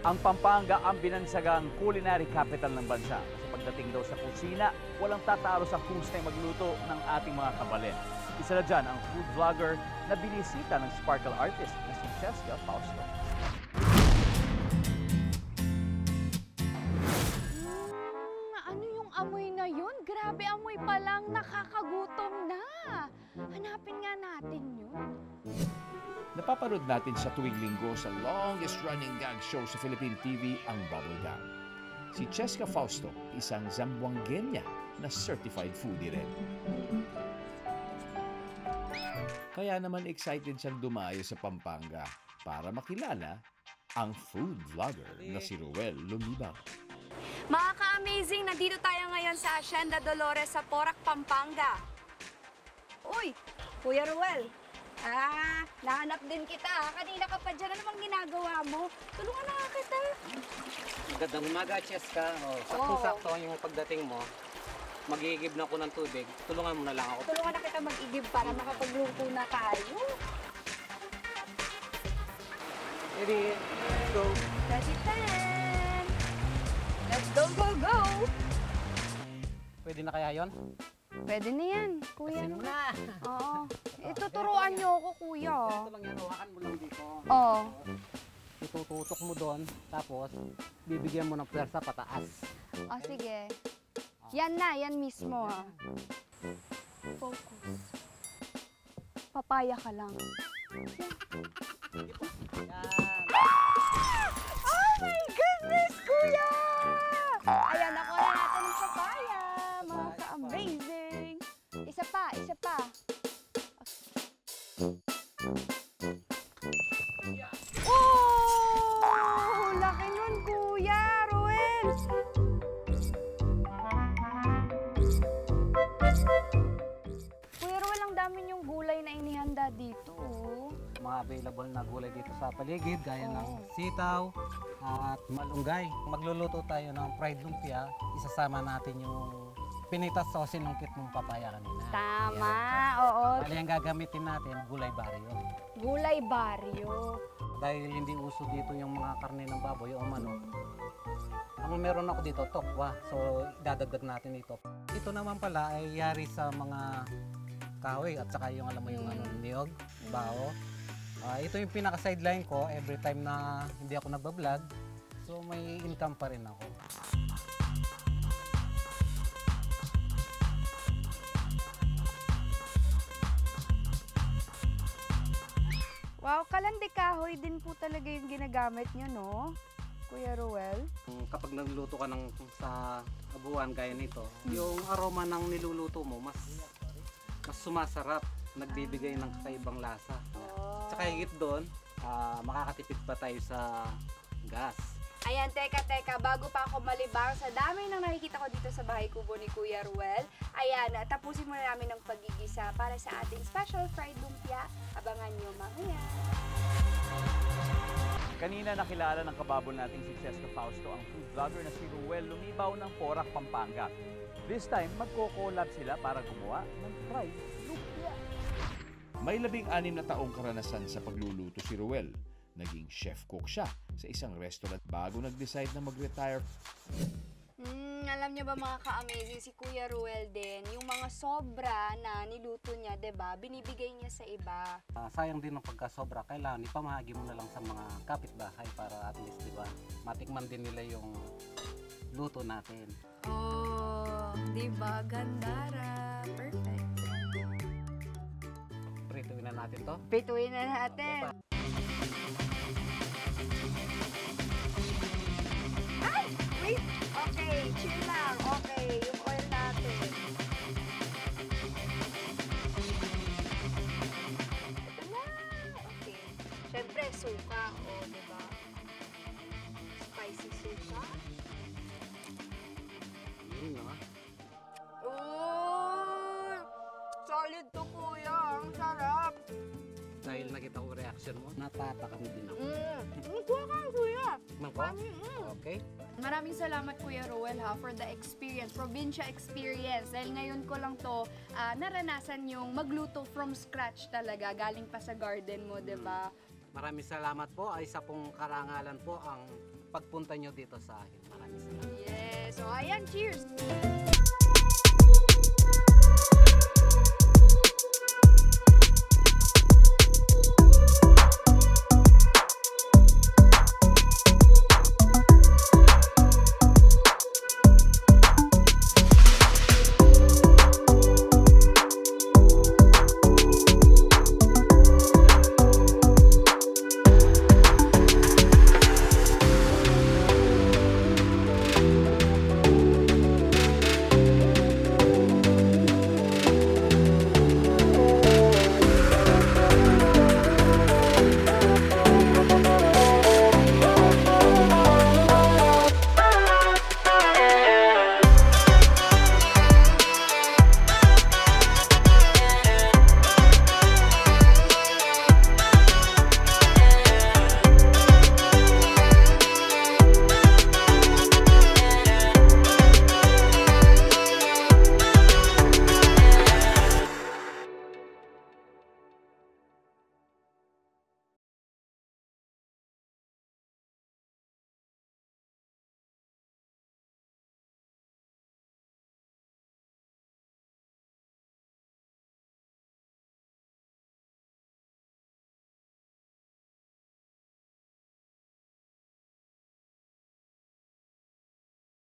Ang Pampanga ang binansagang culinary capital ng bansa. Sa pagdating daw sa kusina, walang tatalo sa husay magluto ng ating mga kabalin. Isa na dyan ang food vlogger na binisita ng sparkle artist na si Cheska Fausto. Ano yung amoy na yun? Grabe, amoy pa lang, nakakagutom na. Hanapin nga natin yun. Napapanood natin sa tuwing linggo sa longest-running gag show sa Philippine TV, ang Bubble Gang. Si Cheska Fausto, isang Zamboangueña na certified foodie rin. Kaya naman excited siyang dumayo sa Pampanga para makilala ang food vlogger na si Ruel Lumibaw. Mga ka-amazing, nandito tayo ngayon sa Hacienda Dolores sa Porac, Pampanga. Uy, Kuya Ruel. Nahanap din kita. Kanina ka pa dyan. Ano bang ginagawa mo? Tulungan na nga kita. Magandang umaga, Cheska. Saktong-sakto yung pagdating mo. Mag-iigib na ako ng tubig. Tulungan mo na lang ako. Tulungan na kita mag-igib para makapagluto na tayo. Ready? Let's go. Ready, ten. Let's go, go, go! Pwede na kaya yon? Pwede na yan, Kuya. Kasi na. Oo. Ituturuan niyo ako, Kuya. Ito lang yan. Hawakan mo lang dito. Oo. Itututok mo doon. Tapos, bibigyan mo ng pwersa pataas. Oh, sige. Yan na, yan mismo. Focus. Papaya ka lang. Oh my goodness, Kuya! Ayan, nakuha na natin ng papaya. Mga ka-amazing. Isa pa, isa pa. Oh! Laki nun, Kuya Ruel! Kuya Ruel, ang dami niyong gulay na inihanda dito. Mga available na gulay dito sa paligid, gaya ng sitaw at malunggay. Magluluto tayo ng fried lumpia. Isasama natin yung pinitas o sinungkit mong papaya kanina. Tama, Yan. oo. Bali, ang gagamitin natin, gulay baryo. Gulay baryo. Dahil hindi uso dito yung mga karne ng baboy o manok, ang meron ako dito, tokwa. So, dadagdag natin ito. Ito naman pala ay yari sa mga kahoy at saka yung alam mo yung niyog, bao. Ito yung pinaka-sideline ko every time na hindi ako nagbablog. So, may income pa rin ako. Wow, kalandi kahoy din po talaga yung ginagamit nyo, no? Kuya Ruel? Kapag nagluto ka sa abuan gaya nito, yung aroma ng niluluto mo mas sumasarap, nagbibigay ng kakaibang lasa. Tsaka higit doon, makakatipid pa tayo sa gas. Ayan, teka, bago pa ako malibang sa dami ng nakikita ko dito sa bahay kubo ni Kuya Ruel, ayan, tapusin muna namin ng pagigisa para sa ating special fried lumpia. Abangan nyo mamaya. Kanina nakilala ng kababol nating si Cheska Fausto ang food vlogger na si Ruel Lumibaw ng Porac, Pampanga. This time, magko-collab sila para gumawa ng fried lumpia. May 16 na taong karanasan sa pagluluto si Ruel. Naging chef cook siya sa isang restaurant bago nag-decide na mag-retire. Alam niyo ba mga ka-amazing, si Kuya Ruel din, yung mga sobra na niluto niya, 'di ba? Binibigay niya sa iba. Sayang din ang pagkasobra. Kailangan ipamahagi mo na lang sa mga kapitbahay para at least, di ba, matikman din nila yung luto natin. Oh, 'di ba? Gandara. Perfect. Prituin na natin to. Pituin na natin. Ay! Wait! Okay, chill lang. Okay, yung oil natin. Ito na! Okay. Siyempre, suka. O, diba? Spicy suka. Yun, no? Oh! Solid to, kuya. Ang sarap. Dahil nakita ko reaction mo, natatakam din ako. Kuha ka, kuya. Mangko? Okay. Maraming salamat Kuya Ruel ha for the experience, probinsya experience. Dahil ngayon ko lang to naranasan yung magluto from scratch talaga, galing pa sa garden mo, 'di ba? Maraming salamat po. Ay isa pong karangalan po ang pagpunta nyo dito sa akin. Maraming salamat. Yes. So, ayan, cheers!